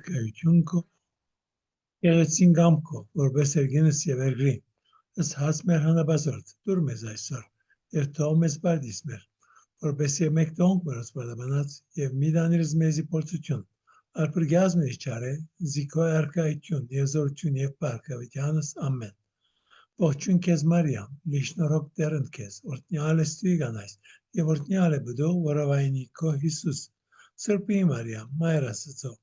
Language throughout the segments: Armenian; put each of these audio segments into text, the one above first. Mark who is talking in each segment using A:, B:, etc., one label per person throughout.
A: ներկայություն քո Գեղեցին գամքով, որպես երկինս եւ երկրի, ըստ հաց մեր հանրաբազորդ, դուր մեզ այսօր, եւ թող մեզ բարդիս մեր, որպես եւ մեկ տոնք մերոց բարդաբանած, եւ մի դանիրս մեզի փորձություն, արբրգյազ մեզ չարե, զիքո արքայություն, եւ զորություն եւ պարկավիտյանս, ամեն։ Ողջույն քեզ Մարիամ, լիշնորոք դերընդ քեզ, օրտնյալ ես դու գանայս, եւ օրտնյալ է բդող, որովայնի քո Հիսուս, սրբի Մարիամ, մայր Աստծո,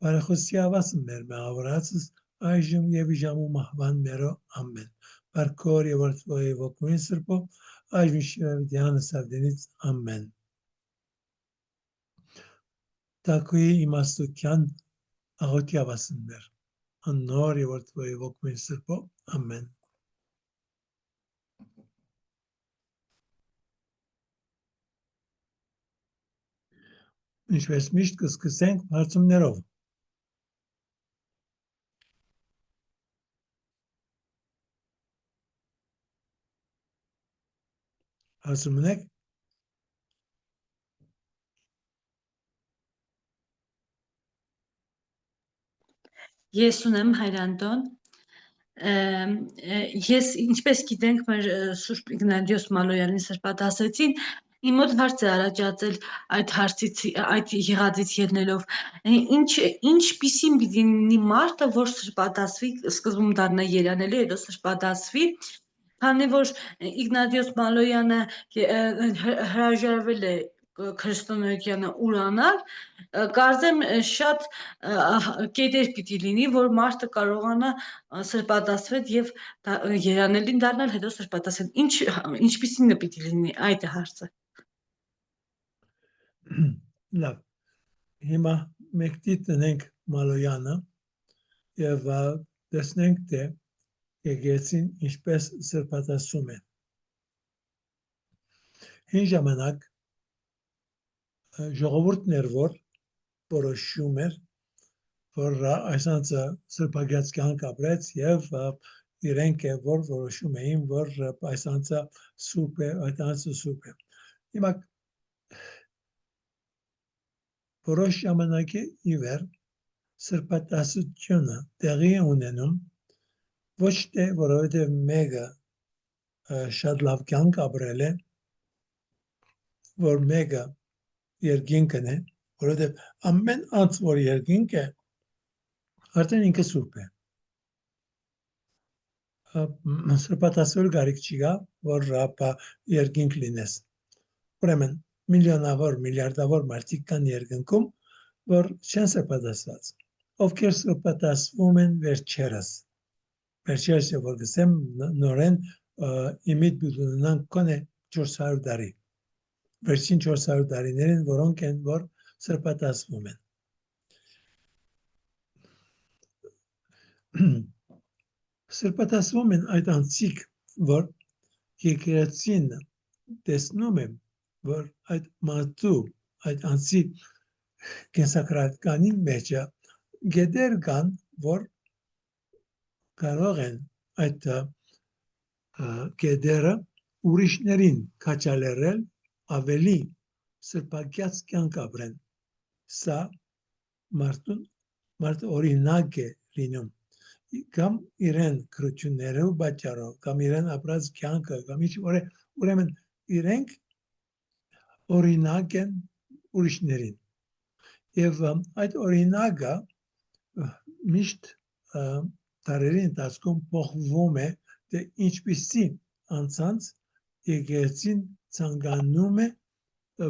A: բարեխոսյավասն մեր մեղավորացս, այժմ եւ իժամու մահվան մերո, ամեն։ Բարքոր եւ օրդվոյ ոգույն սրբով, այժմ շիվավիդյան սավդենից, ամեն։ Տակուի իմաստության աղոտյավասն մեր, աննոր եւ օրդվոյ ոգույն սրբով, ամեն։ Ինչպես միշտ կսկսենք հարցումներով։ Հարցում ունեք։
B: Ես ունեմ Հայրանդոն, ես ինչպես գիտենք մեր Սուրբ Իգնատիոս Մալոյանի սրբադասեցին, իմ մոտ հարց է առաջացել այդ հարցից, այդ եղածից ելնելով, ինչպիսին պիտի լինի մարդը, որ սրբադասվի, սկզբում դառնա երանելի, հետո սրբադասվի, քանի որ Իգնատիոս Մալոյանը հրաժարվել է քրիստոնեությանը ուրանալ, կարծեմ շատ կետեր պիտի լինի, որ մարդը կարողանա սրբադասվել եւ երանելին դառնալ, հետո սրբադասել։ Ինչպիսին պիտի լինի այդ հարցը։
A: Լավ, հիմա մեկտի տնենք Մալոյանը եւ տեսնենք թե եկեղեցին ինչպես սրբադասում է։ Հին ժամանակ ժողովուրդն էր, որ որոշում էր, որ այսանցը սրբագած կյանք ապրեց եւ իրենք է որ որոշում էին, որ այսանցը սուրբ է, այդանցը սուրբ է։ Հիմա որոշ ժամանակի ի վեր սրբադասությունը տեղի է ունենում ոչ թե որովհետև մեկը շատ լավ կյանք ապրել է, որ մեկը երկինքն է, որովհետև ամեն անց որ երկինք է, արդեն ինքը սուրբ է։ Սրբադասվելու կարիք չկա, որ երկինք լինես։ Ուրեմն միլիոնավոր, միլիարդավոր մարդիկ կան երկնքում, որ չեն սրբադասված։ Ովքեր սրբադասվում են վերջերս, որ գսեմ նորեն իմիտ բուդունան կոնե 400 տարի, վերջին 400 տարիներին, որոնք են, որ սրբադասվում են։ Սրբադասվում են այդ անցիկ, որ եկեղեցին տեսնում եմ, որ այդ մարդու, այդ անցի կենսակրատկանի մեջը գետեր կան, որ կարող են այդ գետերը ուրիշներին քաջալերել ավելի սրբագած կյանք ապրեն։ Սա մարդը օրինակ է լինում, կամ իրեն քրություններով պատճառով, կամ իրեն ապրած կյանքը, կամ ինչ-որ ուրեմն իրենք օրինակ են ուրիշներին։ Եվ այդ օրինակը միշտ դարերի ընթացքում փոխվում է, թե ինչպիսի անցանց եկեղեցին ցանկանում է,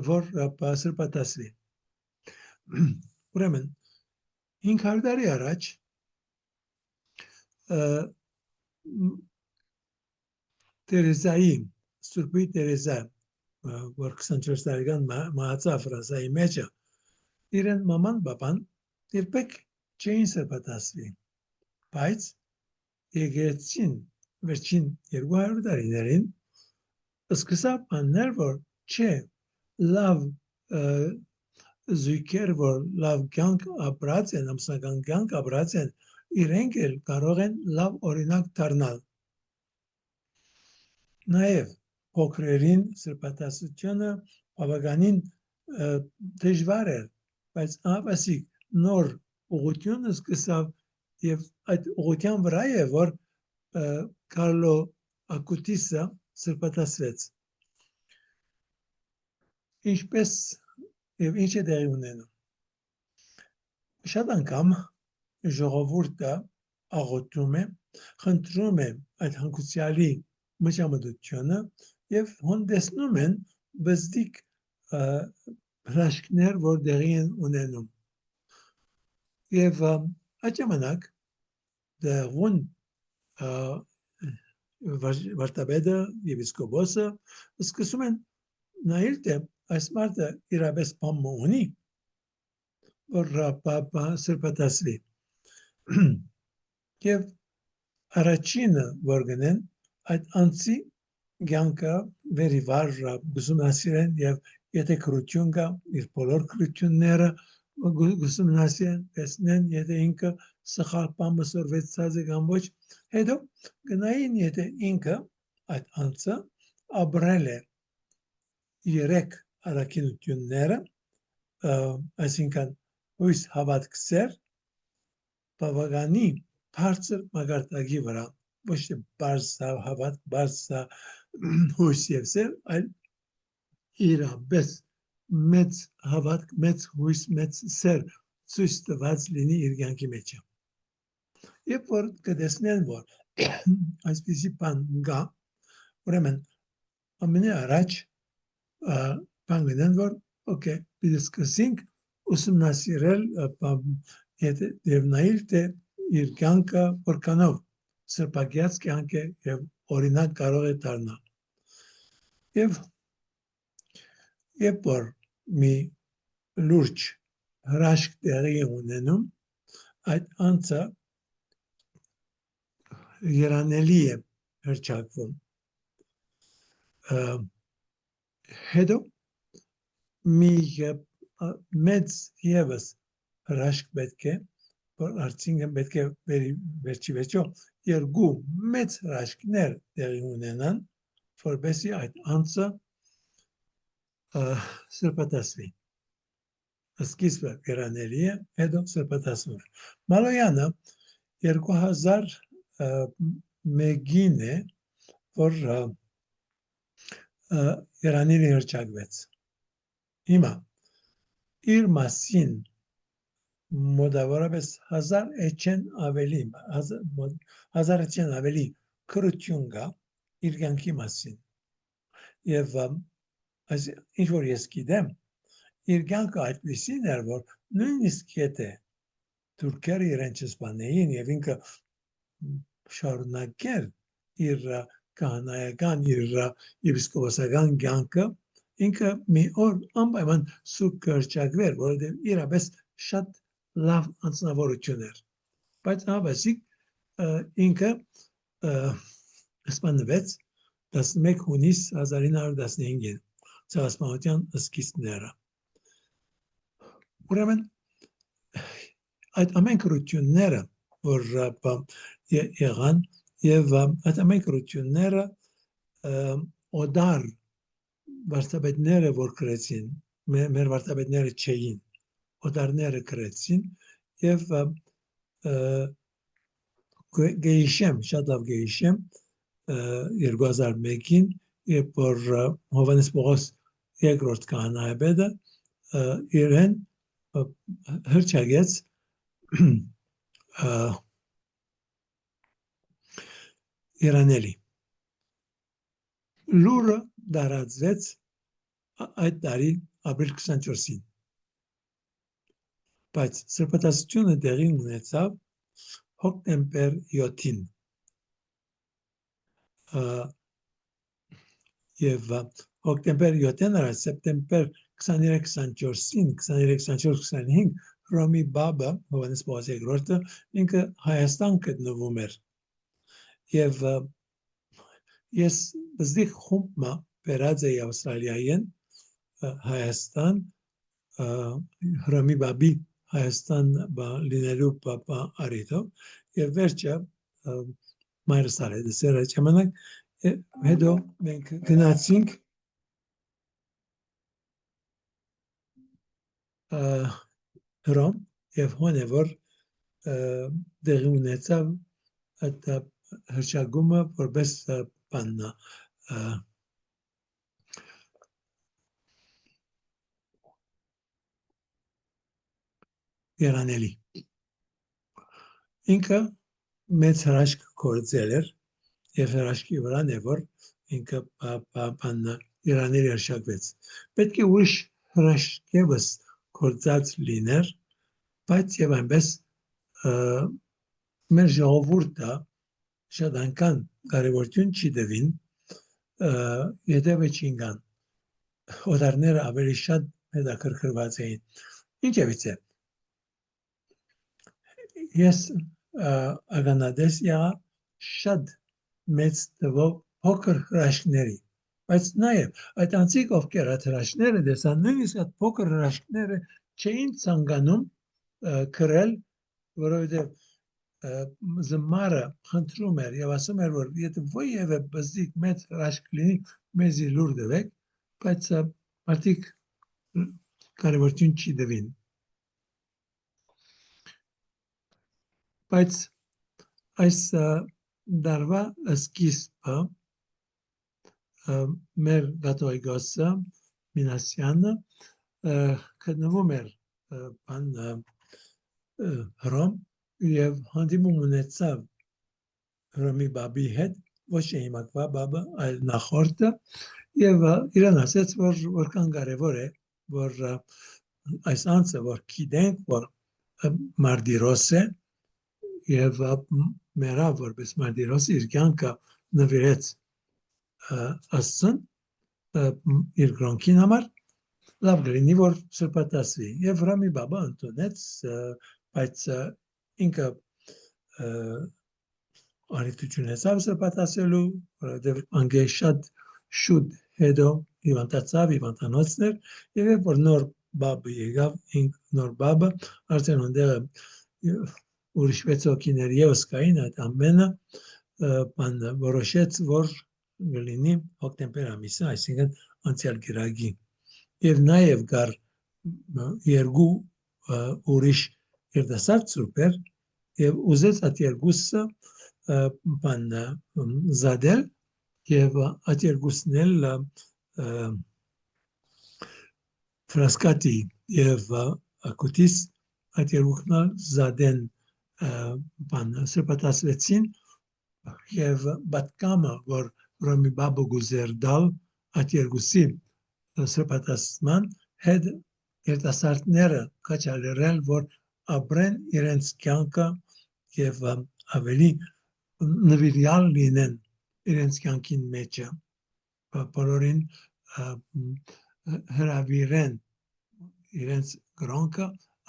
A: որ սրբադասվի։ Ուրեմն 500 տարի առաջ Տերեզայի, Սուրբի Տերեզա, որ 24 տարեկան մահացավ Ֆրանսայի մեջը, իրեն մաման բաբան երբեք չէին սրբադասվի, բայց եկեղեցին վերջին 200 տարիներին սկսավ անել, որ չէ, լավ զույգեր, որ լավ կյանք ապրած են, ամսական կյանք ապրած են, իրենք էլ կարող են լավ օրինակ դառնալ։ Նաև փոքրերին սրբադասությունը բավականին դժվար էր, բայց ավասիկ նոր ուղղությունը սկսավ եւ այդ ուղղության վրա է որ Կարլո Ակուտիսը սրբատասվեց ինչպես եւ ինչ է դերի ունենում շատ անգամ ժողովուրդը աղոթում է խնդրում է այդ հանգուցյալի մճամտությունը եւ հոնդեսնում են բզդիկ հրաշքներ որ դերի են ունենում եւ այդ ժամանակ դերուն վարտաբեդը եպիսկոպոսը սկսում են նայել թե այս մարդը իրապես բան ունի որ պապա սրբատասվի եւ առաջինը որ գնեն այդ անցի ցանկը վերիվար գուսումնասիրեն եւ եթե քրություն կա իր բոլոր քրությունները գուսումնասիրեն տեսնեն եթե ինքը սխալ բան մսորվեցած է կամ ոչ հետո գնային եթե ինքը այդ անցը ապրել է երեք առաքինությունները այսինքն հույս հավատքսեր բավականի բարձր մագարտակի վրա ոչ թե բարձ հավատք բարձ հույս եւ սեր այլ իրապես մեծ հավատք մեծ հույս մեծ սեր ցույց տված լինի իր կյանքի մեջ երբ որ կտեսնեն որ այսպիսի բան կա ուրեմն ամենաառաջ բան գնան որ օքեյ biz սկսենք ուսումնասիրել եւ նայել թե իր կյանքը որքանով սրբագյաց կյանք է եւ օրինակ կարող է դառնալ եւ որ մի լուրջ հրաշք տեղի ունենում այդ անձը երանելի է հրճակվում հետո մի մեծ եւս հրաշք պետք է որ արդյունքը պետք է վերջի վերջո երկու մեծ հրաշքներ տեղի ունենան որպեսզի այդ անձը սրբատասվի սկիզբը երանելի է հետո սրբատասվում Մալոյանը 2001-ին է որ երանելի հրճակվեց հիմա իր մասին մոտավորապես 1000 էջեն ավելի քրություն կա իր կյանքի մասին եւ այս ինչ որ ես գիտեմ իր կյանքը այդպեսին էր որ նույնիսկ եթե թուրքերը իրեն չսպանեին եւ ինքը շարունակեր իր կանայական իր եպիսկոպոսական կյանքը ինքը մի օր անպայման սուրբ կհրճակվեր որովհետեւ իրապես շատ լավ անձնավորություն էր բայց հավասիկ ինքը սպանվեց 11 հունիս 1915-ին ցեղասպանության սկիզբները ուրեմն այդ ամեն քրությունները որ եղան եւ այդ ամեն քրությունները օդար վարդապետները որ կրեցին մեր վարդապետները չէին օդարները կրեցին եւ գեիշեմ շատ լավ գեիշեմ 2001-ին երբ որ Հովանես Պողոս երկրորդ քահանայապետը իրեն հրճակեց երանելի լուրը դարածվեց այդ տարի ապրիլ 24-ին բայց սրբատասությունը դեղի ունեցավ հոկտեմբեր 7-ին եւ հոկտեմբեր 7-ին առ սեպտեմբեր 23-24-ին 23-24-25 Ռոմի բաբը Հովանես Պողոս երկրորդը ինքը Հայաստան գտնվում էր եւ ես բզդիկ խումբը վերած էի Ավստրալիայեն Հայաստան Ռոմի բաբի Հայաստան լինելու պապա արիթով եւ վերջը մայրս արել դեր այդ ժամանակ հետո մենք գնացինք Հռոմ եւ հոն է որ դեղի ունեցավ այդ հրճագումը որպես բաննա երանելի ինքը մեծ հրաշք կործել էր եւ հրաշքի վրան է որ ինքը բաննա երանելի հրաշակվեց պետք է ուրիշ հրաշք եւս կործած լիներ բայց եւ այնպես մեր ժողովուրդը շատ անգամ կարևորություն չի դվին եթե չինգան օդարները ավելի շատ հետաքրքրված էին ինչևից է ես ագանադես եղա շատ մեծ թվով փոքր հրաշքների բայց նաեւ այդ անցիկ ովքեր այդ հրաշքները դեսան նույնիսկ այդ փոքր հրաշքները չէին ցանկանում քրել որովհետեւ զմարը խնդրում էր եւ ասում էր որ եթե ոյևէ բզիկ մեծ հրաշք լինի մեզի լուր դվեք բայց մարդիկ կարևորություն չի դվին բայց այս դարվա սկիզբը մեր գաթողիկոսը Մինասյանը գտնվում էր բան Հռոմ եւ հանդիպում ունեցավ Հռոմի բաբի հետ ոչ հիմակվա բաբը այլ նախորդը եւ իրեն ասաց որ որքան կարեւոր է որ այս անձը որ գիտենք որ Մարտիրոս է եւ մերավ որպես Մարտիրոս իր կյանքը նվիրեց Աստծուն իր կրոնքին համար լավ գրինի որ սրբատասվի եւ Հռոմի բաբը ընդունեց բայց ինքը արիտություն հեսավ սրբատասելու որովհետեւ անգեշ շատ շուտ հետո հիվանդանոցներ եւ որ նոր բաբը եկավ նոր բաբը արդեն ընդեղ ուրիշ 6 հոգիներ եւս կային այդ ամենը բանը որոշեց որ գլինի հոկտեմբեր ամիսը այսինքն անցյալ գիրագի եւ նաեւ գար երկու ուրիշ երդասարդ սուրբեր եւ ուզեց այդ երկուսը բանը զադել եւ այդ երկուսն էլ ֆրասկատի եւ ակուտիս այդ երկուսն զադեն բանը սրբատասվեցին եւ պատկամը որ Հռոմի բաբը գուզեր դալ այդ երկուսի սրբատասման հետ երդասարտները կաչալերել որ ապրեն իրենց կյանքը եւ ավելի նվիրյալ լինեն իրենց կյանքին մեջը բոլորին հրավիրեն իրենց կրոնքը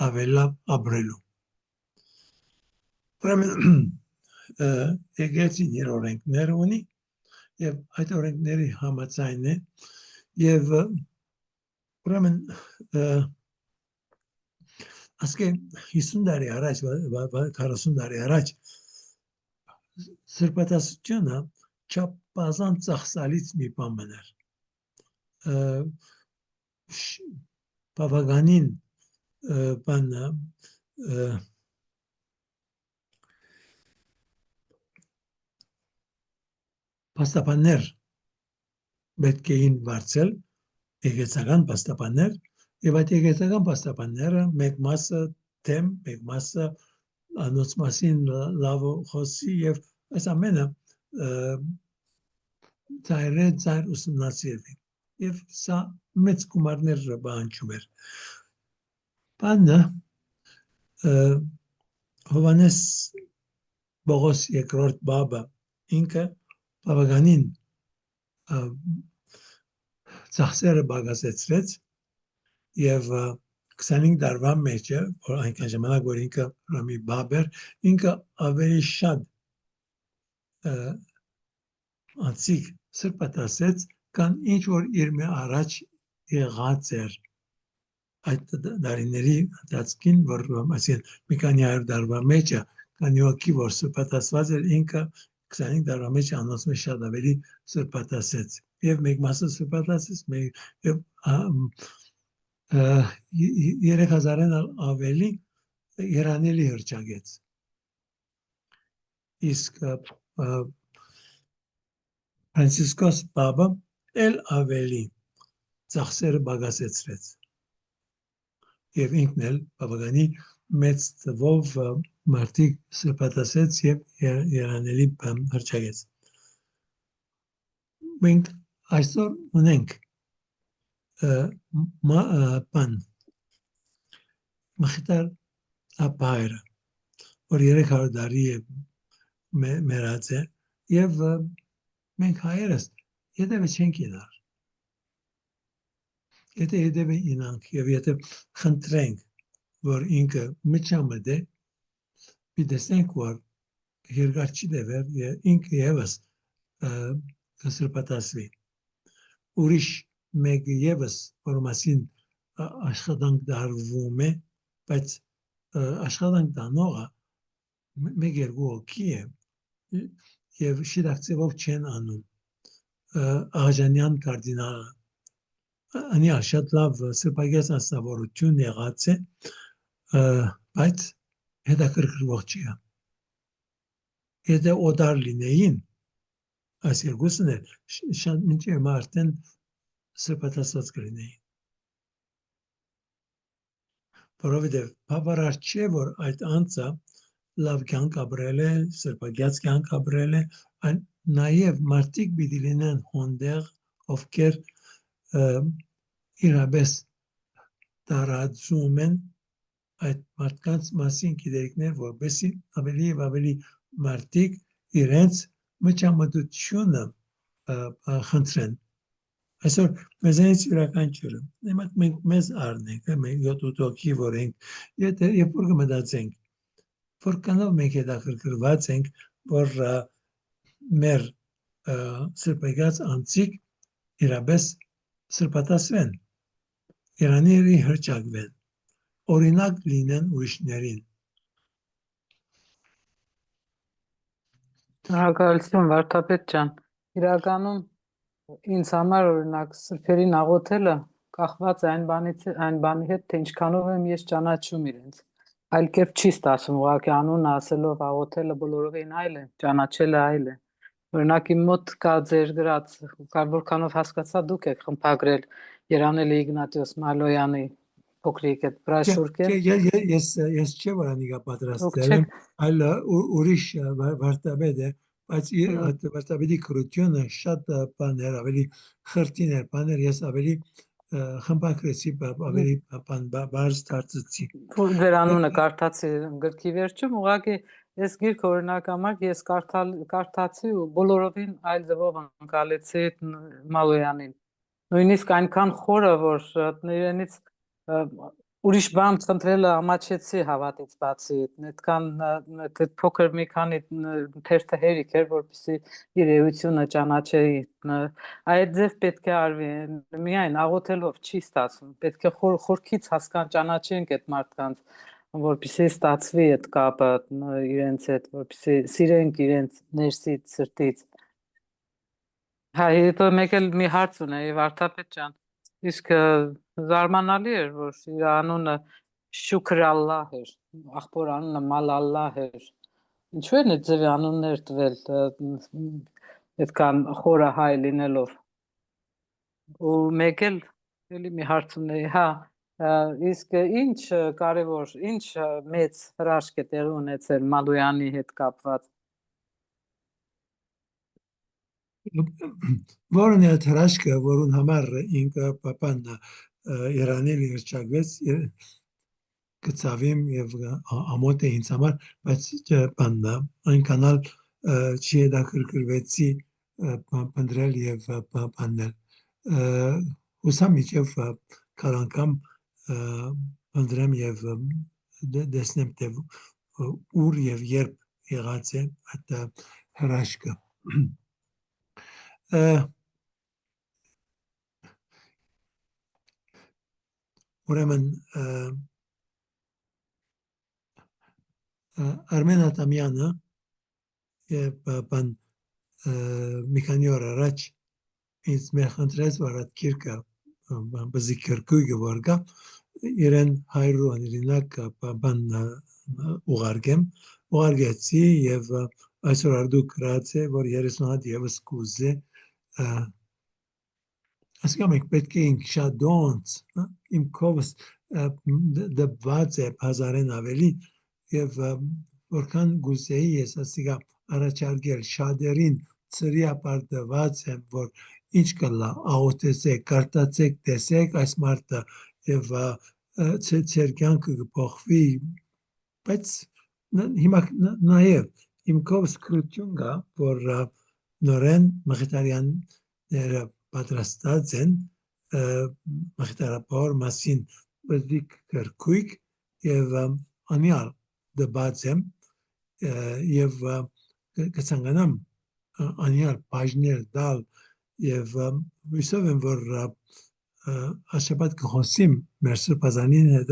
A: ավելի ապրելու ուրեմն եկեցին իր օրենքներ ունի եւ այդ օրենքների համաձայն է եւ ուրեմն ասկե 50 տարի առաջ 40 տարի առաջ սրբատասությունը չափազան ծախսալից մի բան էր բավականին բանը պաստապաններ պետք էին վարձել եկեղեցական պաստապաններ եւ այդ եկեղեցական պաստապանները մեկ մասը թեմ մեկ մասը անոնց մասին լավ խոսի եւ այս ամենը ծայր ուսումնասիրվի եւ սա մեծ գումարներ բանջում էր բանը Հովանես Բողոս երկրորդ բաբը ինքը բավականին ծախսերը բաղացրեց եւ 25 տարվա մեջ որ այնքան ժամանակ որ ինքը Հռոմի բաբ էր ինքը ավելի շատ անցիկ սրբատասեց կան ինչ որ իր մի առաջ եղած էր այդ դարիների ընթացքին որ ասեն մի քանի 100 տարվա մեջ կան յոքի որ սրբատասված էր ինքը 25 տարվա մեջ անոնց մեջ շատ ավելի սրբատասեց եւ մեկ մասը սրբատասեց եւ 3000-ն ավելի երանելի հրճագեց։ Իսկ Ֆրանցիսկոս Պապը էլ ավելի ծախսերը բագասեցրեց։ Եվ ինքն էլ բավականի մեծ թվով մարդիկ սրբատասեց եւ երանելի հրճագեց։ Մենք այսօր ունենք բան Մխիթար ապայրը, որ 300 տարի է մեռած է եւ մենք հայերս հետևը չենք ինար։ Եթե հետևը ինանք եւ եթե խնդրենք, որ ինքը միջամդ է, պիտեսենք, որ երկար չի դեվեր եւ ինքը եւս կսրբատասվի։ Ուրիշ մեկ եւս որ մասին աշխատանք դարվում է, բայց աշխատանք դանողը մեկ երկու հոգի է եւ շիդակցեվով չեն անում Աղաջանյան կարդինալը անի շատ լավ սրբագես ասնավորություն եղած է, բայց հետաքրքրող չի։ Եթե օդար լինեին, այս երկուսն էլ շատ մինչև արդեն սրբատասված կլինեին։ Որովհետև բավարար չէ, որ այդ անձը լավ կյանք ապրել է, սրբագած կյանք ապրել է, այլ նաև մարդիկ պիտի լինեն հոնդեղ, ովքեր իրապես տարածում են այդ մարդկանց մասին գիտելիքներ, որպեսզի ավելի եւ ավելի մարդիկ իրենց միջամտությունը խնդրեն։ Այսօր մեզանից յուրաքանչյուրը, մենք մեզ առնենք, մենք 7 հոգի որ ենք, երբ որ կմտածենք, որքանով մենք հետաքրքրված ենք, որ մեր սրբագած անձիկ իրապես սրբատասվեն, երանելի հրճակվեն, օրինակ լինեն ուրիշներին։
C: Շնորհակալություն Վարդապետ ջան։ Իրականում ինձ համար օրինակ սրբերին աղոթելը կախված է այն բանի հետ, թե ինչքանով եմ ես ճանաչում իրենց։ Այլ կերպ չի ստացվում, ուղղակի անունը ասելով աղոթելը բոլորովին այլ է, ճանաչելը այլ է։ Օրինակ իմ մոտ կա ձեր գրած, որքանով հասկացա դուք եք խմբագրել Երանելի Իգնատիոս Մալոյանի փոքրիկ այդ բրաշուրկը։
A: Ես չէ որ անիկա պատրաստել եմ, այլ ուրիշ վարդապետ է, բայց վարդապետի քրությունը շատ բաներ, ավելի խրտին էր, բաներ, ես ավելի խմբագրեցի, ավելի բարձ դարձեցի։
C: Ձեր անունը կարդացի գրքի վերջում, ուղղակի այս գիրքը օրինակ համար ես կարդացի ու բոլորովին այլ ձևով անցալեցի Մալոյանին։ Նույնիսկ այնքան խորը, որ իրենից ուրիշ բան խնդրելը ամաչեցի հավատից բացի, այդքան փոքր մի քանի թերթը հերիք էր, որպեսզի իր էությունը ճանաչեի։ Այդ ձև պետք է արվի, միայն աղոթելով չի ստացվում, պետք է խորքից ճանաչենք այդ մարդկանց, որպեսզի ստացվի այդ կապը իրենց հետ, որպեսզի սիրենք իրենց ներսից, սրտից։ Հա, հետո մեկ էլ մի հարց ունեի Վարդապետ ջան, իսկ զարմանալի էր, որ իր անունը Շուքր Ալլահ էր, աղբոր անունը Մալալլահ էր։ Ինչու են այդ ձևի անուններ տվել, այդքան խորը հայ լինելով։ Ու մեկ էլ էլի մի հարց ունեի, հա, իսկ ինչ կարևոր, ինչ մեծ հրաշք է տեղի ունեցել Մալոյանի հետ կապված։
A: Որն է հրաշքը, որուն համար ինքը պապան երանելի հրճակվեց, գծավիմ եւ ամոթ է ինձ համար, բայց բաննա այնքան էլ չի հետաքրքրվեցի բնդրել եւ բանել հուսամ իջև կալանկամ բնդրեմ եւ դեսնեմ թե ուր եւ երբ եղած է այդ հրաշքը ուրեմն Արմեն Աթամյանը բան մի քանի օր առաջ ինձ մեր խնդրեց որ այդ գիրքը բզի քրկույգը որ գա իրեն 100 օրինակ բան ուղարկեցի եւ այսօր արդու գրած է որ 30 հատ եւս կուզե ասկամ եք պետք է ինք շատ դոնց իմ կովս դված է հազարեն ավելի եւ որքան գուզեի ես ասիկա առաջարկել շատերին ծրի ապարտված եմ որ ինչ կլա աղոտեցեք կարտացեք տեսեք այս մարդը եւ ծեր կյանքը կփոխվի բայց հիմա նաեւ իմ կովս քրություն կա որ նորեն մխիթարյանները պատրաստած են մխիթարապահոր մասին բզիկ կրկույկ եւ անյալ դբած եմ եւ կցանկանամ անյալ բաժներ դալ եւ հույսով եմ որ Աշաբաթ կխոսիմ մեր սրբազանին հետ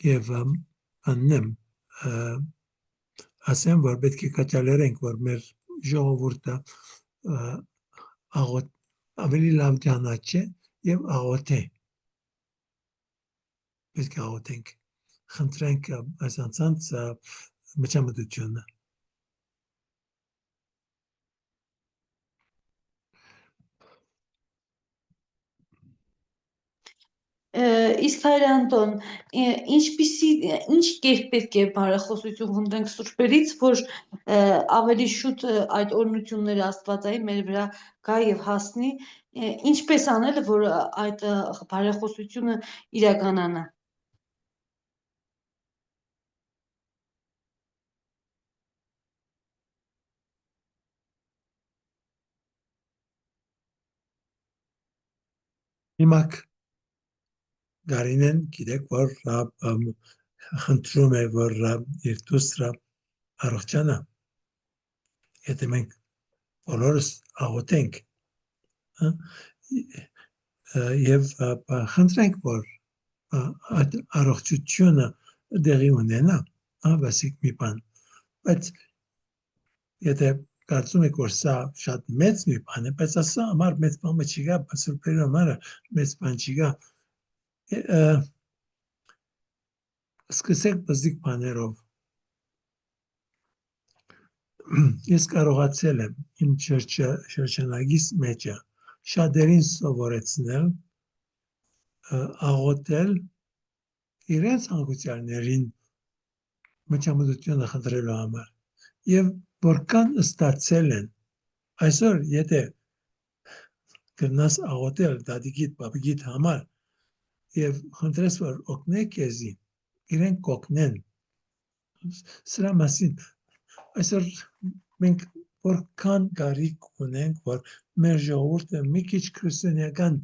A: եւ աննեմ ասեմ որ պետք է կաչալերենք որ մեր ժողովուրդը ավելի լավ ճանաչե եւ աղոթե պետք է աղոթենք խնդրենք այս անցած մճամտությունը
B: Իսկ հայր Անտոն, ինչ կերպ պետք է բարեխոսություն խնդրենք սուրբերից, որ ավելի շուտ այդ օրհնությունները աստվածային մեր վրա գա եւ հասնի, ինչպես անել, որ այդ բարեխոսությունը իրականանա։
A: Հիմակ Գարինեն գիտեք որ խնդրում է որ իր դուստրը առողջանա եթե մենք բոլորս աղոթենք եւ խնդրենք որ այդ առողջությունը դեղի ունենա ավասիկ մի բան բայց եթե կարծում եք որ սա շատ մեծ մի բան է բայց ասա համար մեծ բան չի գա սուրբերի համար մեծ բան չի գա սկսեք բզիկ բաներով ես կարողացել եմ իմ շրջանագիս մեջը շատերին սովորեցնել աղոթել իրենց հանգուցյալներին մճամտությունը խնդրելու համար եւ որքան ստացել են այսօր եթե գնաս աղոթել դադիկիդ բաբիկիդ համար եւ խնդրես որ օգնեք քեզի իրենք կօգնեն սրա մասին այսօր մենք որքան կարիք ունենք որ մեր ժողովուրդը մի քիչ քրիստոնեական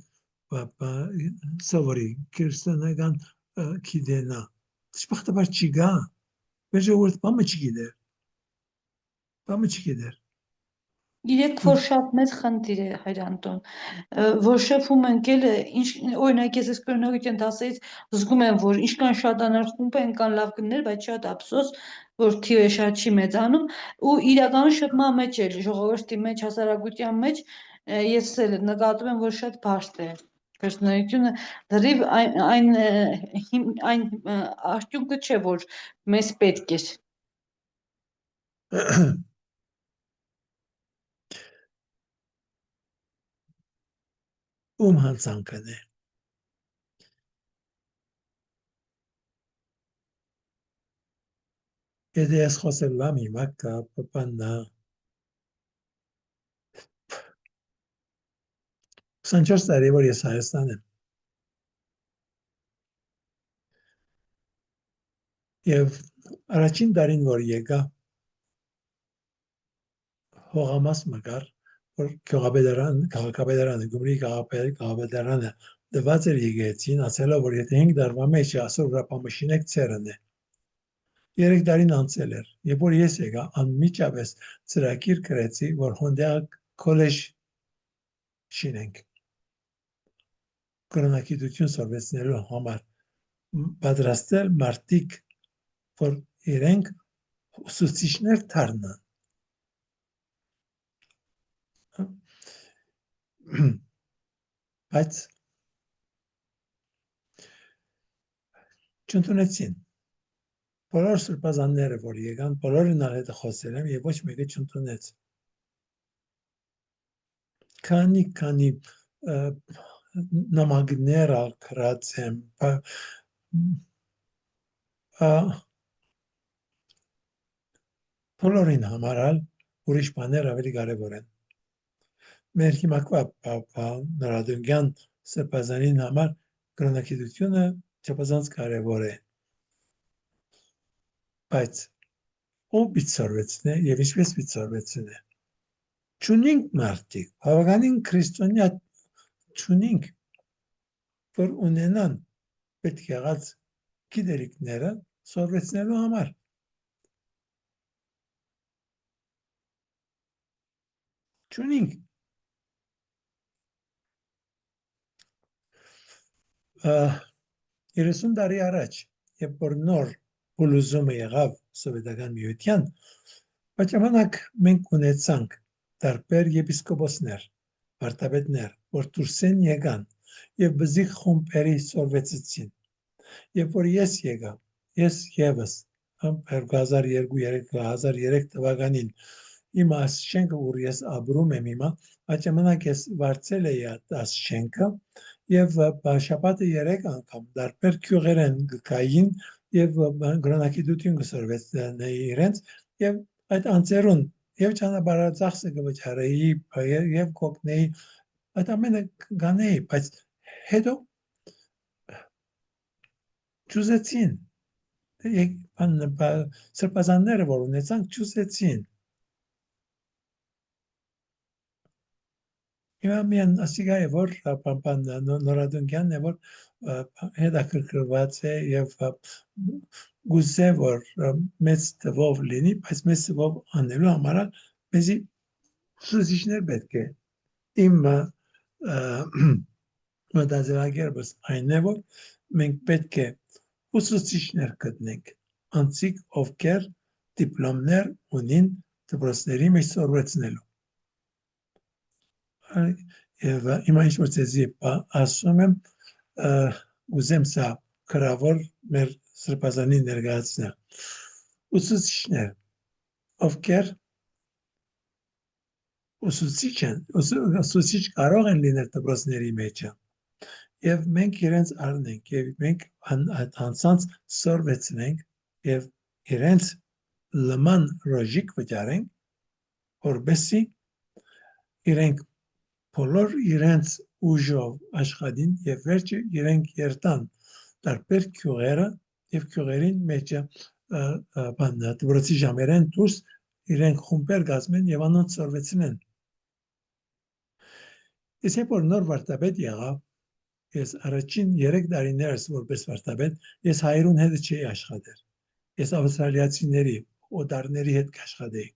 A: սովորի քրիստոնեական գիտենա դժբախտաբար չի գա մեր ժողովուրդը բամը չգիտեր
B: Իրեք որ շատ մեծ խնդիր է հայր Անտոն որ շփում ենք էլ օրինակ ես կրոնագիտության դասերից զգում եմ որ ինչքան շատաներ խումբ են կան լավ գներ բայց շատ ափսոս որ թիվը շատ չի մեծանում ու իրականում շփման մեջ էլ ժողովրդի մեջ հասարակության մեջ ես էլ նկատում եմ որ շատ բարդ է կրոնագիտությունը դեռ այն արդյունքը չէ որ մեզ պետք է
A: ում հանցանքն է եթե ես խոսել լամ հիմա կապանա 24 տարի որ ես Հայաստան եմ եւ առաջին տարին որ եկա հողամաս մգար որ քաղաքապետարանը Գյումրի քաղաքապետարանը դված էր եկեցին ասելով որ եթե 5 տարվա մեջ ասոր ռապամշինեք ցերն է 3 տարին անցել էր երբ որ ես եկա անմիջապես ծրագիր գրեցի որ հոնդեակ քոլեջ շինենք կրոնագիտություն սովորեցնելու համար պատրաստել մարտիկ որ իրենք ուսուցիչներ դառնան բայց Չընդունեցին։ Բոլոր սրբազանները, որ եկան, բոլորին ալ հետ խոսել եմ եւ ոչ մեկը չընդունեց։ Քանի նամակներ ալքրած եմ, բոլորին համարալ ուրիշ բաներ ավելի կարևոր են։ Մեր հիմակվա նորադունգյան սրբազանին համար կրոնակիցությունը չափազանց կարևոր է։ Բայց ով բիցորվեցնե եւ ինչպես բիցորվեցնե։ Չունինք մարդիկ, բավականին քրիստոնյա չունինք, որ ունենան պետք եղած գիտելիքները սորվեցնելու համար։ Չունինք։ 30 տարի առաջ, երբ որ նոր բուլուզումը եղավ սովետական միության, այդ ժամանակ մենք ունեցանք տարբեր եպիսկոպոսներ, վարդապետներ, որ դուրսեն եկան եւ բզիկ խումբերի սորվեցեցին։ Երբ որ ես եկա, ես եւս 2002-2003 թվականին իմ ասշենքը, որ ես ապրում եմ հիմա, այդ ժամանակ ես վարձել էի ասշենքը եւ շաբաթը 3 անգամ դարբեր քյուղերեն գկային եւ գրոնակիցություն կսորվեցնեի իրենց եւ այդ անձերուն եւ ճանապարհածախսը կվճարեի եւ կոգնեի այդ ամենը կանեի, բայց հետո ճուզեցին սրբազանները, որ ունեցանք, ճուզեցին։ Հիմա միան ասիգա է, որ նորադունգյանն է, որ հետաքրքրված է եւ գուզե, որ մեծ թվով լինի, բայց մեծ թվով անելու համար մեզի ուսուցիչներ պետք է։ Իմ մտածելակերպս այն է, որ մենք պետք է ուսուցիչներ գտնենք, անցիկ ովքեր դիպլոմներ ունին դպրոցների մեջ սորվեցնելու։ Եվ հիմա ինչ որ ցեզի ասում եմ, ուզեմ սա գրավոր մեր սրբազանի ներկայացնել։ Ուսուցիչներ, ովքեր ուսուցիչ են, ուսուցիչ կարող են լինել դպրոցների մեջ, եւ մենք իրենց առնենք, եւ մենք անցած սորվեցնենք, եւ իրենց լման ռոժիկ վճարենք, որբեսի իրենք բոլոր իրենց ուժով աշխատին եւ վերջը իրենք երթան տարբեր քյուղերը եւ քյուղերին մեջ դպրոցի ժամերեն դուրս իրենք խումբեր կազմեն եւ անոնց սորվեցնեն։ Ես երբ որ նոր վարդապետ եղա, ես առաջին 3 տարիներս որպես վարդապետ, ես հայրուն հետ չէի աշխատել։ Ես ավստրալիացիների, օտարների հետ աշխատեի։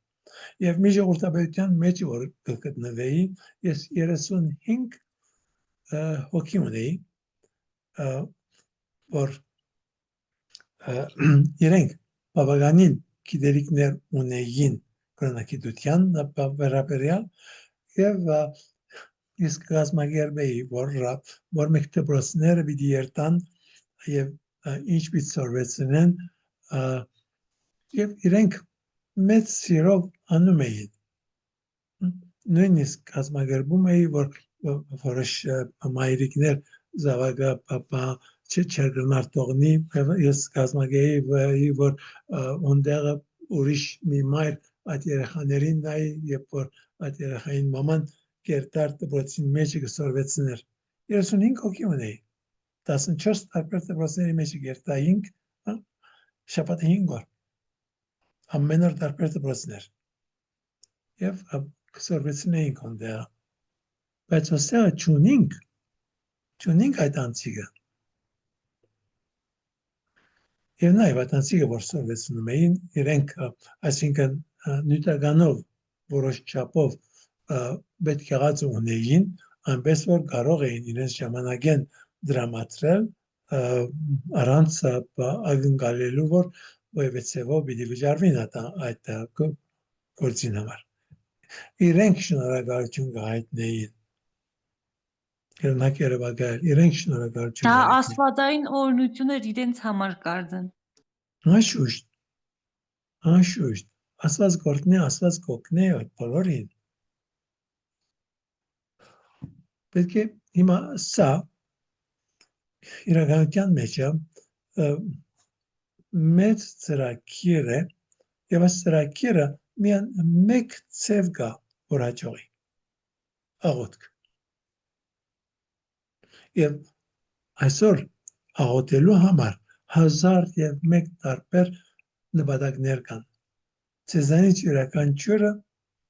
A: Եվ մի ժողովրդապետության մեջ որ գտնվեի, ես 35 հոգի ունեի, որ իրենք բավականին գիտելիքներ ունեին կրոնակիցության վերաբերյալ եւ ես կազմակերպեի, որ մենք դպրոցները պիտի երթան եւ ինչ պիտի սորվեցնեն եւ իրենք մեծ սիրով անում էին։ Նույնիսկ կազմակերպում էի, որ որոշ մայրիկներ զավակը պապա չերգնար տողնի, ես կազմակերպեի, որ ոնդեղը ուրիշ մի մայր այդ երեխաներին նայի, երբ որ այդ երեխային մաման կերտար դպրոցի մեջ կսորվեցներ։ 35 հոգի ունեի, 14 տարբեր դպրոցների մեջ կերտայինք, շաբաթը 5 օր։ Ամեն օր տարբեր դպրոցներ եւ կսորվեցնեինք ոնդեղ, բայց ոստեղ չունինք այդ անցիկը եւ նաեւ այդ անցիկը որ սորվեցնում էին իրենք այսինքն նյութականով որոշ չափով պետք եղած ունեին այնպես որ կարող էին իրենց ժամանակեն դրամատրել առանց ակնկալելու որ Ոյվեցևով պիտի վճարվին այդ գործին համար։ Իրենք շնորհակալություն կհայտնեին։ Կերնակերը վագայել, իրենք շնորհակալություն
B: Դա
A: արեցին։
B: աստվածային օրհնություն էր իրենց համար կարծեմ։
A: Անշուշտ, ասված գործնի, ասված կոգնի, այդ բոլորին։ Պետք է հիմա սա իրականության մեջ մեծ ծրագիր է, եւ այս ծրագիրը միայն մեկ ցև կա, որ հաջողի։ Աղոթք։ Եվ այսօր աղոթելու համար 1001 տարբեր նպատակներ կան։ Ցեզանից յուրաքանչյուրը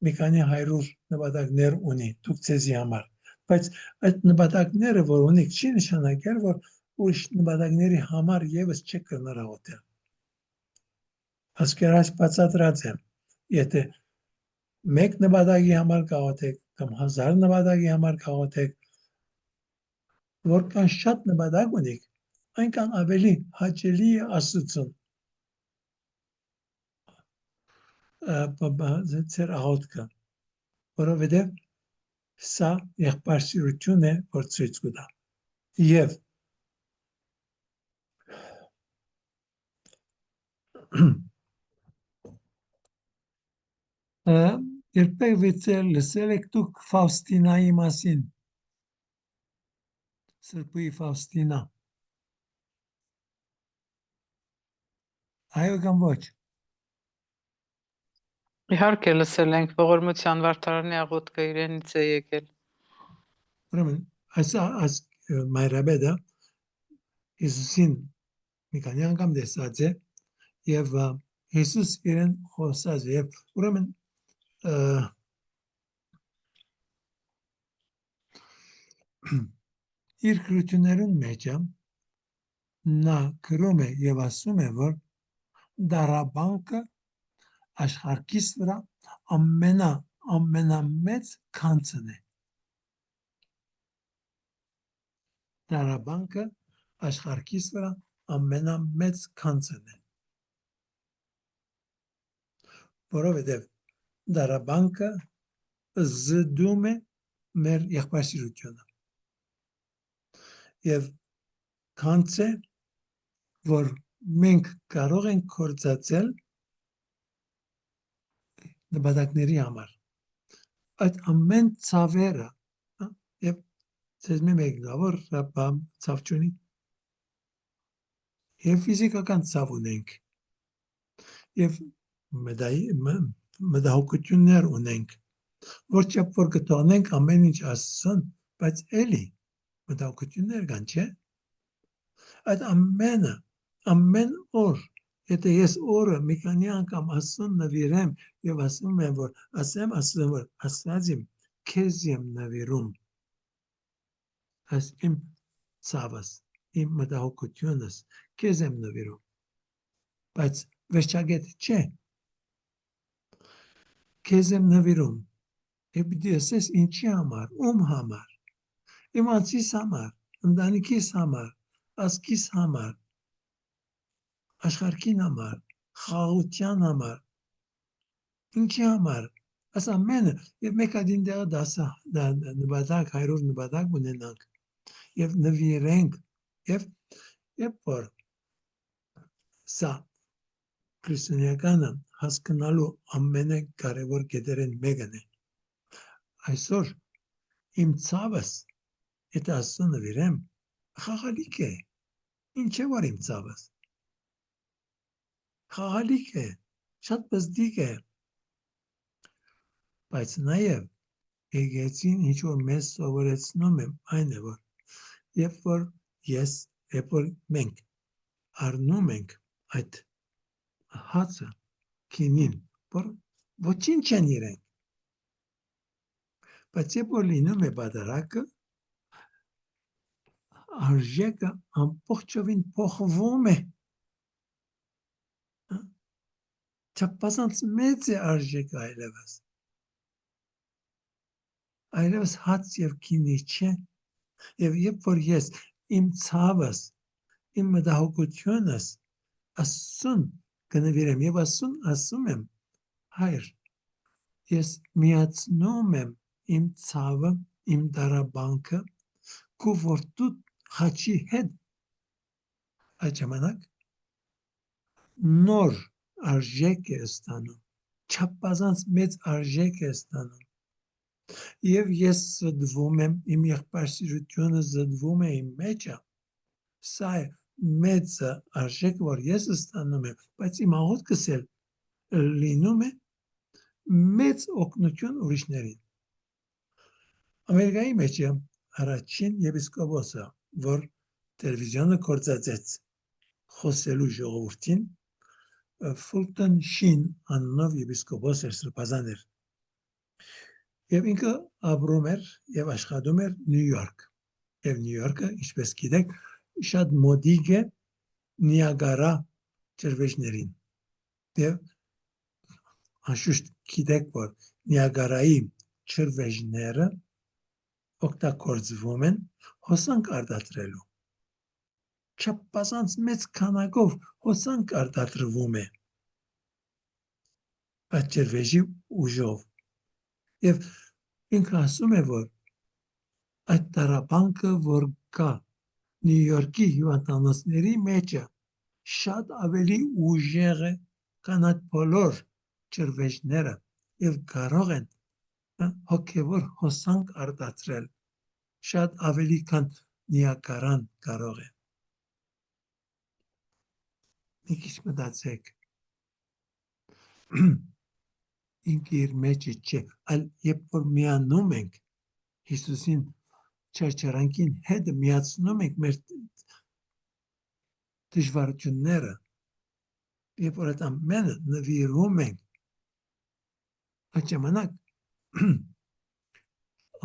A: մի քանի 100 նպատակներ ունի դուք ցեզի համար, բայց այդ նպատակները, որ ունիք, չի նշանակել, որ ուրիշ նպատակների համար եւս չեք կարող աղոթել։ Ասկերած բացատրած եմ, եթե մեկ նպատակի համար կաղոթեք կամ 1000 նպատակի համար կաղոթեք, որքան շատ նպատակ ունիք, այնքան ավելի հաճելի է Աստծուն ձեր աղոթքը, որովհետև սա եղբայրսիրություն է, որ ցույց կտա։ Եվ երբեք լսել եք դուք Ֆավստինայի մասին, Սրբուի Ֆավստինա։ Այո կամ ոչ։
C: Իհարկե լսել ենք, ողորմության վարդարանի աղոթքը իրենից է եկել։
A: Ուրեմն այս մայրաբեդը Հիսուսին մի քանի անգամ տեսած է եւ Հիսուս իրեն խոսած է եւ ուրեմն իր քրություններուն մեջ նա գրում է եւ ասում է, որ դարաբանկը աշխարհիս վրա ամենամեծ քանցն է։ Դարաբանկը աշխարհիս վրա ամենամեծ քանցն է։ Որովհետև դարաբանկը զդում է մեր եղբայրսիրությունը։ Եվ քանցը, որ մենք կարող ենք կործածել նպատակների համար։ Այդ ամեն ցավերը եւ ցեզ մեկնավոր ռաբամ ցավչունի եւ ֆիզիկական ցավ ունենք եւ մտահոգություններ ունենք, որ չափ որ կտոնենք ամեն ինչ ասեն, բայց էլի մտահոգություններ կան, չէ՞։ Այդ ամեն օր, եթե ես օրը մի քանի անգամ ասում նվիրեմ եւ ասում եմ, որ ասեմ, որ Աստված իմ քեզ եմ նվիրում, այս իմ ցավս, իմ մտահոգությունս քեզ եմ նվիրում, բայց վերջագետ չէ, քեզ եմ նվիրում, եւ պիտի ասես ինչի համար, ում համար, իմ անձիս համար, ընտանիքիս համար, ազգիս համար, աշխարհին համար, խաղաղության համար, ինչի համար, այս ամենը, եւ մեկ adin դեղը դասա նպատակ, 100 նպատակ ունենանք, եւ նվիրենք, եւ որ սա քրիստոնեականը հասկանալու ամենակարևոր կետերն մեկն է։ Այսօր իմ ցավս, եթե Աստծուն նվիրեմ, խաղալիք է, ինչ է որ իմ ցավս, խաղալիք է, շատ բզդիկ է, բայց նաև եկեղեցին ինչ որ մեզ սովորեցնում եմ, այն է որ երբ որ մենք առնում ենք այդ հացը քինին, որ ոչինչ չեն իրենք, բայց երբ որ լինում է բادرակը, արժեքը ամբողջովին փոխվում է, չափազանց մեծ է արժեքը այլևս հաց եւ քինի չէ, եւ երբ որ ես իմ ցավս, իմ մտահոգությունս Աստծուն կնվիրեմ եւ Աստծուն ասում եմ, Հայր, ես միացնում եմ իմ ցավը, իմ դարաբանքը կուվորտու խաչի հետ այդ ժամանակ նոր արժեք է ստանում, չափազանց մեծ արժեք է ստանում։ Եվ ես զդվում եմ, իմ եղբայրսիրությունը զդվում է իմ մեջը, սա է մեծ արժեք, որ ես ստանում եմ, բայց իմ աղոթքս էլ լինում է մեծ օգնություն ուրիշներին։ Ամերիկայի մեջ առաջին եպիսկոպոսը, որ տելևիզիոնը կործածեց խոսելու ժողովրդին, Ֆուլտոն Շին անունով եպիսկոպոս էր, սրբազան էր։ Եվ ինքը ապրում էր եւ աշխատում էր Նյու Յորք։ Եվ Նյու Յորքը, ինչպես գիտեք, շատ մոդիկ է Նիագարա ջրվեժներին։ Եվ անշուշտ գիտեք, որ Նիագարայի ջրվեժները օգտագործվում են հոսանք արտադրելու։ Չափազանց մեծ քանակով հոսանք արտադրվում է այդ ջրվեժի ուժով։ Եվ ինքը ասում է, որ այդ տարաբանքը, որ կա Նյու Յորքի հիվանդանոցների մեջը, շատ ավելի ուժեղ է, քան այդ բոլոր ջրվեժները, եւ կարող են հոգևոր հոսանք արտադրել, շատ ավելի, քան Նիագարան կարող է։ Մի քիչ մտածեք, ինքը իր մեջը չէ, այլ երբ որ միանում ենք Հիսուսին չարչարանքին հետ միացնում ենք մեր դժվարությունները, երբ որ այդ ամենը նվիրում ենք, այդ ժամանակ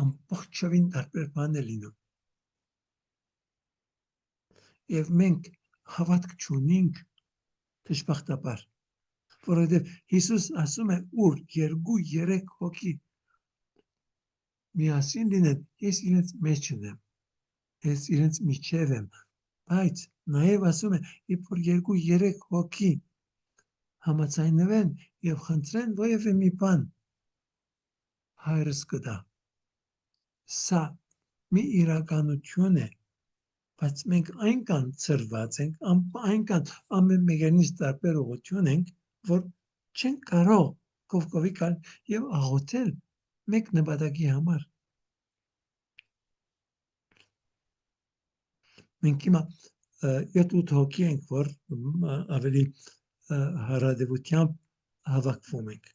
A: ամբողջովին տարբեր բան է լինում։ Եվ մենք հավատք չունենք դժբախտաբար, որովհետև Հիսուս ասում է, ուր 2-3 հոգի միասին լինեն, ես իրենց մեջն եմ, ես իրենց միջև եմ, բայց նաև ասում է, երբ որ 2-3 հոգի համաձայնվեն եւ խնդրեն որևէ մի բան, Հայրս կտա։ Սա մի իրականություն է, բայց մենք այնքան ծրված ենք, այնքան ամեն մեկից տարբեր ուղղություն ենք, որ չենք կարող կողքովի գալ եւ աղոթել մեկ նպատակի համար։ Մենք հիմա 7-8 հոգի ենք, որ ավելի հարադեվությամբ հավաքվում ենք։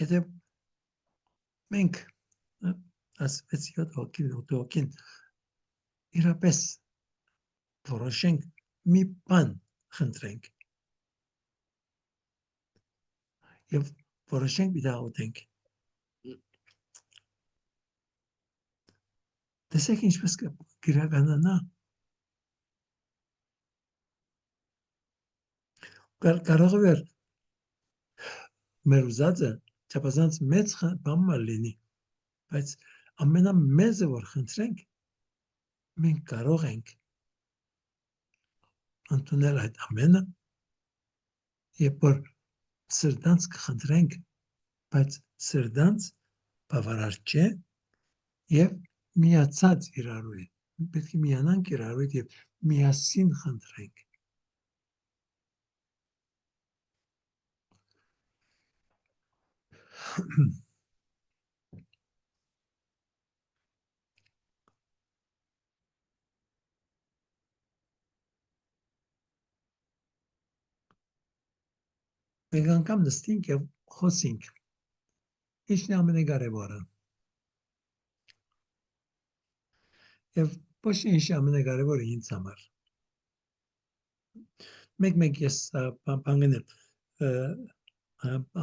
A: Եթե մենք ասվեց 7 հոգին, 8 հոգին իրապես որոշենք մի բան խնդրենք եւ որոշենք մի դաղուտենք։ Տեսեք ինչպես կիրականանա։ Կարող է մեր ուզածը չափազանց մեծ բան լինի, բայց ամենամեծը որ խնդրենք, մենք կարող ենք ընդունել այդ ամենը, երբ որ սրտանց կխնդրենք, բայց սրտանց բավարար չէ եւ միացած իրարու հետ։ Պետք է միանանք իրարու հետ եւ միասին խնդրենք։ Մենք անգամ նստենք եւ խոսենք։ Ինչն է ամենակարևորը։ Եվ ոչ ինչի ամենակարևորը ինձ համար։ Մեկ ես բանն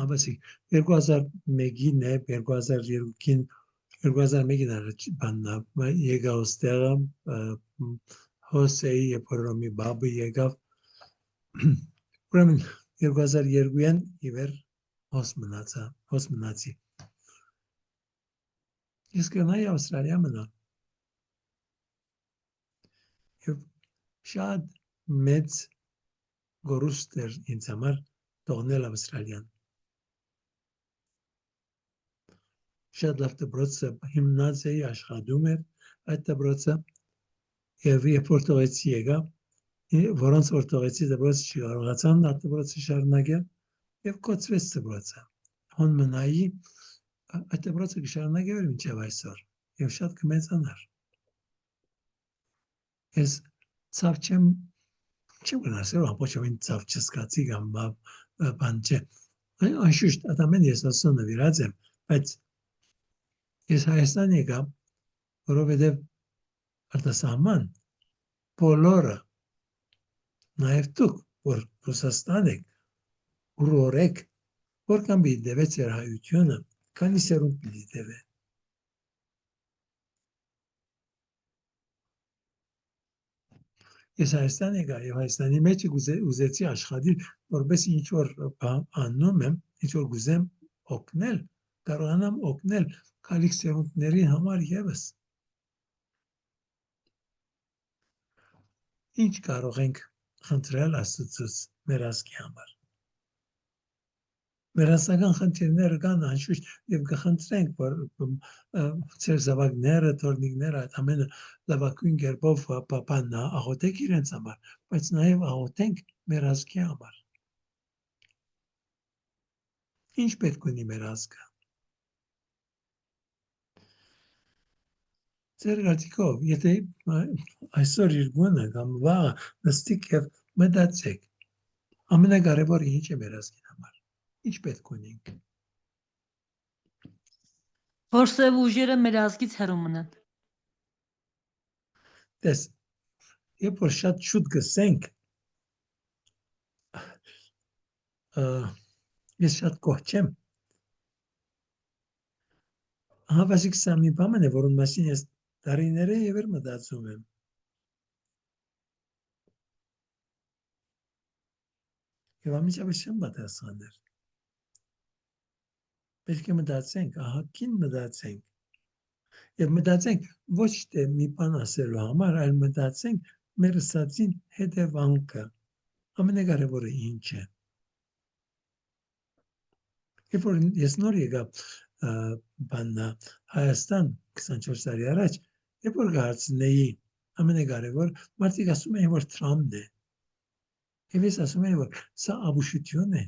A: ավասի 2001-ին է, 2002-ին, 2001-ին առաջ բանն եկա ոստեղը, Հոսեի եփորոմի բաբը եկավ։ Ուրեմն 2002-ին իվեր հոս մնացի։ Ես գնայի Ավստրալիա մնալ։ Եվ շատ մեծ գորուստ էր ինձ համար թողնել Ավստրալիան։ Շատ լավ դպրոցը հիմնած էի, աշխատում էր այդ դպրոցը Եվ երբ որ տողեցի եկա, որոնց որ տողեցի դպրոցը չկարողացան նա դպրոցը շարունակել եւ կոչվեց դպրոցը։ Հոն մնայի այդ դպրոցը կշարունակել էր մինչև այսօր եւ շատ կմեծանար։ Ես ցավ չեմ գնացել ամբողջովին ցավ չսկացի կամ բան չէ։ Անշուշտ ադամեն ես ասում նվիրած եմ, բայց ես Հայաստան եկա, որովհետեւ արտասահման բոլորը նաև դուք, որ Ռուսաստան եք, ուրորեք, որքան պիտի դևեց ձեր հայությունը, քանի սերունդ պիտի դևե։ Ես Հայաստան եկա եւ Հայաստանի մեջ ուզեցի աշխատել, որպես ինչ որ անում եմ, ինչ որ գուզեմ օգնել, կարողանամ օգնել քալիք սերունդների համար եւս։ Ինչ կարող ենք խնդրել Աստծուց մեր ազգի համար։ Մեր ազգական խնդիրները կան անշուշտ եւ կխնդրենք, որ ծեր զավակները, թորնիկները այդ ամենը լավագույն կերպով պապանա աղոթեք իրենց համար, բայց նաեւ աղոթենք մեր ազգի համար։ Ինչ պետք ունի մեր ազգը։ Ձեր կարծիքով, եթե այսօր իր գունը կամ վաղը նստիկ եւ մտածեք, ամենակարևորը ինչ է մեր ազգի համար։ Ինչ պետք ունենք։
B: Որ սև ուժերը մեր ազգից հեռու մնան։
A: Դες, երբ որ շատ շուտ գսենք, ես շատ կողջ չեմ։ Հավասիկ սա մի բան է, որուն մասին ես դարիները եւ էր մտածում եմ։ Եվ ամիջապես չեմ պատասխանել։ Պետք է մտածենք, ահա կին մտածենք։ Եվ մտածենք ոչ թե մի բան ասելու համար, այլ մտածենք մեր ասածին հետևանքը։ Ամենակարևորը ինչ է։ Երբ որ ես նոր եկա բաննա Հայաստան 24 տարի առաջ, երբ որ գարցնեի ամենակարևոր մարդիկ ասում էին, որ Թրամփն է։ Եվ ես ասում եմ, որ սա աբուշություն է։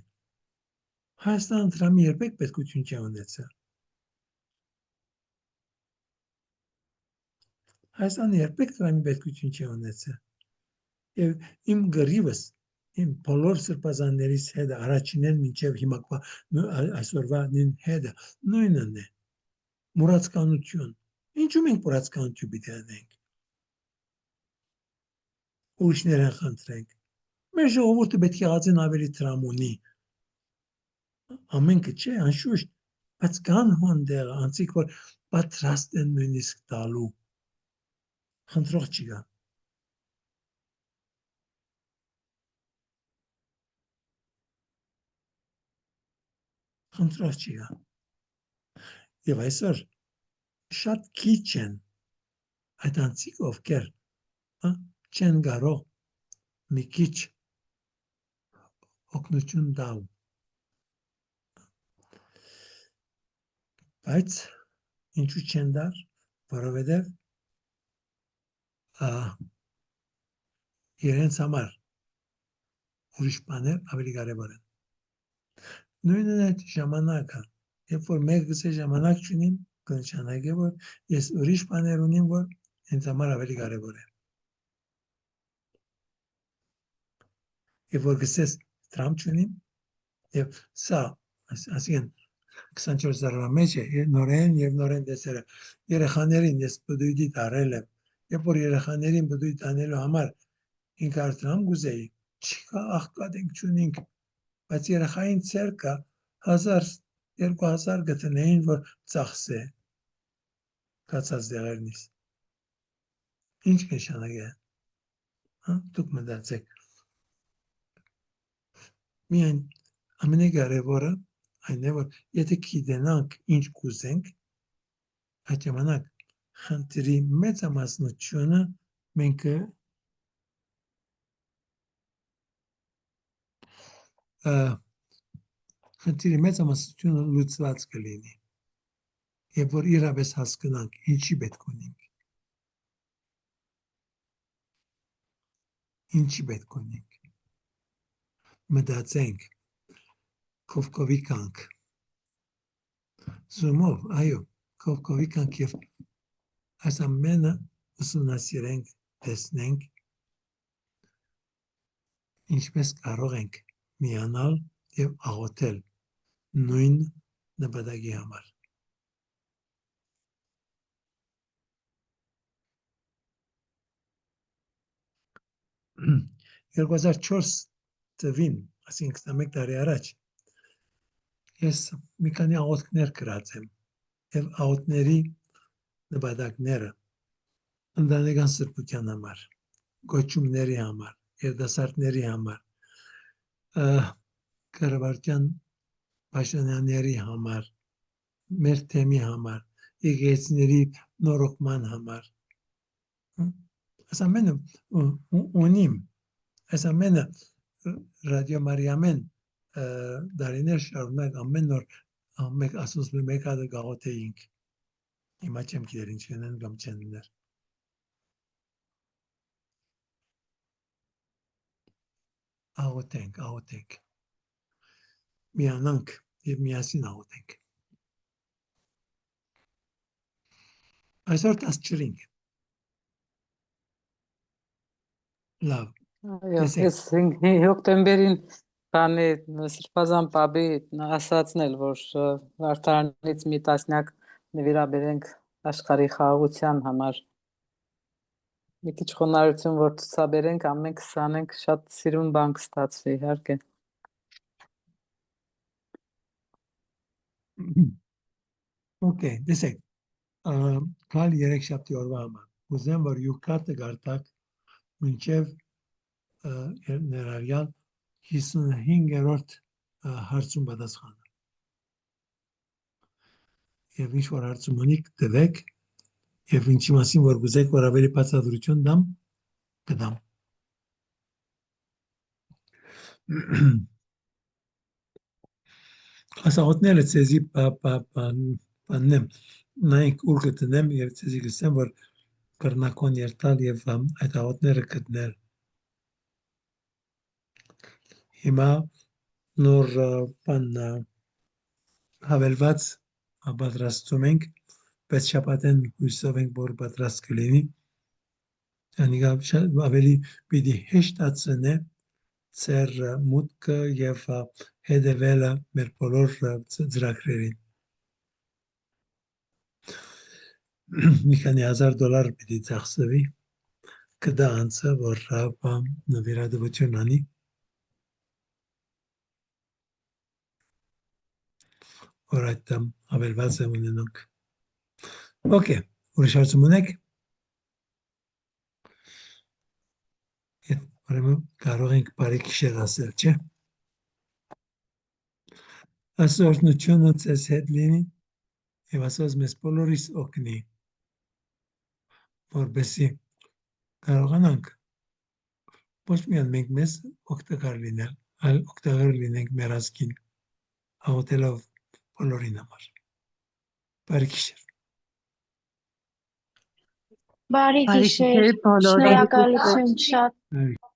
A: Հայաստանը Թրամփի երբեք պետքություն չի ունեցել։ Հայաստանը երբեք Թրամփի պետքություն չի ունեցել։ Եվ իմ գրիվս, իմ բոլոր սրբազաններից հետ առաջինեն մինչև հիմա այսօրվա հետը նույնն է։ Մուրացկանություն։ Ինչու մենք մուրացկանություն պիտի անենք։ Ուրիշներն խնդրենք։ Մեր ժողովուրդը պետք է ածեն ավելի Թրամփ ունի։ Ամենքը չէ, անշուշտ, բայց կան հոնդերը, անցիկ, որ պատրաստ են նույնիսկ տալու, խնդրող չի կան։ Խնդրող չի կան։ Եվ այսօր շատ քիչ են այդ անցիկ, ովքեր չեն կարող մի քիչ օգնություն տալ։ Բայց ինչու չեն դար, որովհետև իրենց համար ուրիշ բաներ ավելի կարևոր են։ Նույնն այդ ժամանակը, երբ որ մեկ գցե ժամանակ չունիմ, կնշանակե, որ ես ուրիշ բաներ ունիմ, որ ինձ համար ավելի կարևոր է։ Երբ որ գցես Թրամփ չունիմ, եւ սա, ասեն 24 տարվա մեջ է նորեն դեսերը երեխաներին ես բդույթի տարել եմ, երբ որ երեխաներին բդույթ անելու համար 500 դրամ գուզեի, չկա աղքատենք չունենք, բայց երեխային ցերկա 1000-2000 գտնեին, որ ծախսե կացած դեղերնից։ Ինչ նշանակե։ Դուք մտածեք։ Միայն ամենակարևորը այն է, որ եթե գիտենանք ինչ կուզենք, այդ ժամանակ խնդրի մեծամասնությունը մենք խնդրի մեծամասնությունը լուծված կլինի։ Եվ որ իրապես հասկանանք ինչի պետք ունենք։ Ինչի պետք ունենք։ Մտածենք, կովկովի կանք։ Զումով, այո, կովկովի կանք և այս ամենը ուսումնասիրենք, տեսնենք, ինչպես կարող ենք միանալ և աղոթել նույն նպատակի համար։ 2004 թվին, այսինքն 21 տարի առաջ, ես մի քանի աղոթքներ գրած եմ և աղոթքների նպատակները ընտանեկան սրբության համար, կոչումների համար, երիտասարդների համար, կառավարության պաշտոնյաների համար, մեր թեմի համար, եկեղեցիների նորոգման համար։ Այս ամենը ունիմ, այս ամենը ռադիո Մարիամեն դարիներ շարունակ ամեն օր ասուս մեկ հատ գաղութեինք։ Հիմա չեմ գիտեր ինչ կնեն կամ չեն ներ։ Աղոթենք։ Միանանք և միասին աղոթենք։ Այսօր 14 լավ,
C: Այո,
A: տեսեք։
C: ես հոկտեմբերին բանի Սրբազան պապի ասացն էլ, որ վարդարանից մի տասնյակ նվիրաբերենք աշխարհի խաղաղության համար։ Մի քիչ խոնարհություն, որ ցուցաբերենք, ամենք սանենք, շատ սիրուն բան կստացվի, իհարկե։
A: Okay, տեսեք, կալ 3 շաբթի օրվա համար, ուզեմ, որ յուքատը գարտակ մինչև ներառյալ 55-րդ հարցում պատասխանը։ Եվ ինչ որ հարցում ունիք տվեք, և ինչի մասին որ գուզեք, որ ավելի բացատրություն դամ, կդամ։ Ասաղոտները ցեզի բաննեմ, նայինք ուր գտնեմ և ցեզի գսեմ, որ կրնակոն երտալ և այդ աղոտները գտնել։ Հիմա նոր բան հավելված պատրաստում ենք, բայց շաբաթեն հույսով ենք, որ պատրաստ կլինի։ Անիկա ավելի պիտի հեշտացնե ծեր մուտքը և հետևելը մեր բոլոր ծրագրերին։ Մի քանի $1000 պիտի ծախսվի, կդա անցը, որ նվիրատվություն անի։ Որ այդ հավելված եմ ունենանք։ Okay, ուրիշ հարցում ունեք։ Ուրեմն կարող ենք բարի գիշեր ասել, չէ՞։ Ասորտնությունը ձեզ հետ լինի և ասած մեզ բոլորիս օգնի, որպեսզի կարողանանք ոչ միայն մենք մեզ օգտակար լինել, այլ օգտակար լինենք մեր ազգին, աղոթելով բոլորին համար։ Բարի գիշեր։
D: Բարի
B: Բարի
D: գիշեր,
B: գիշեր բոլորին։
D: շնորհակալություն շատ։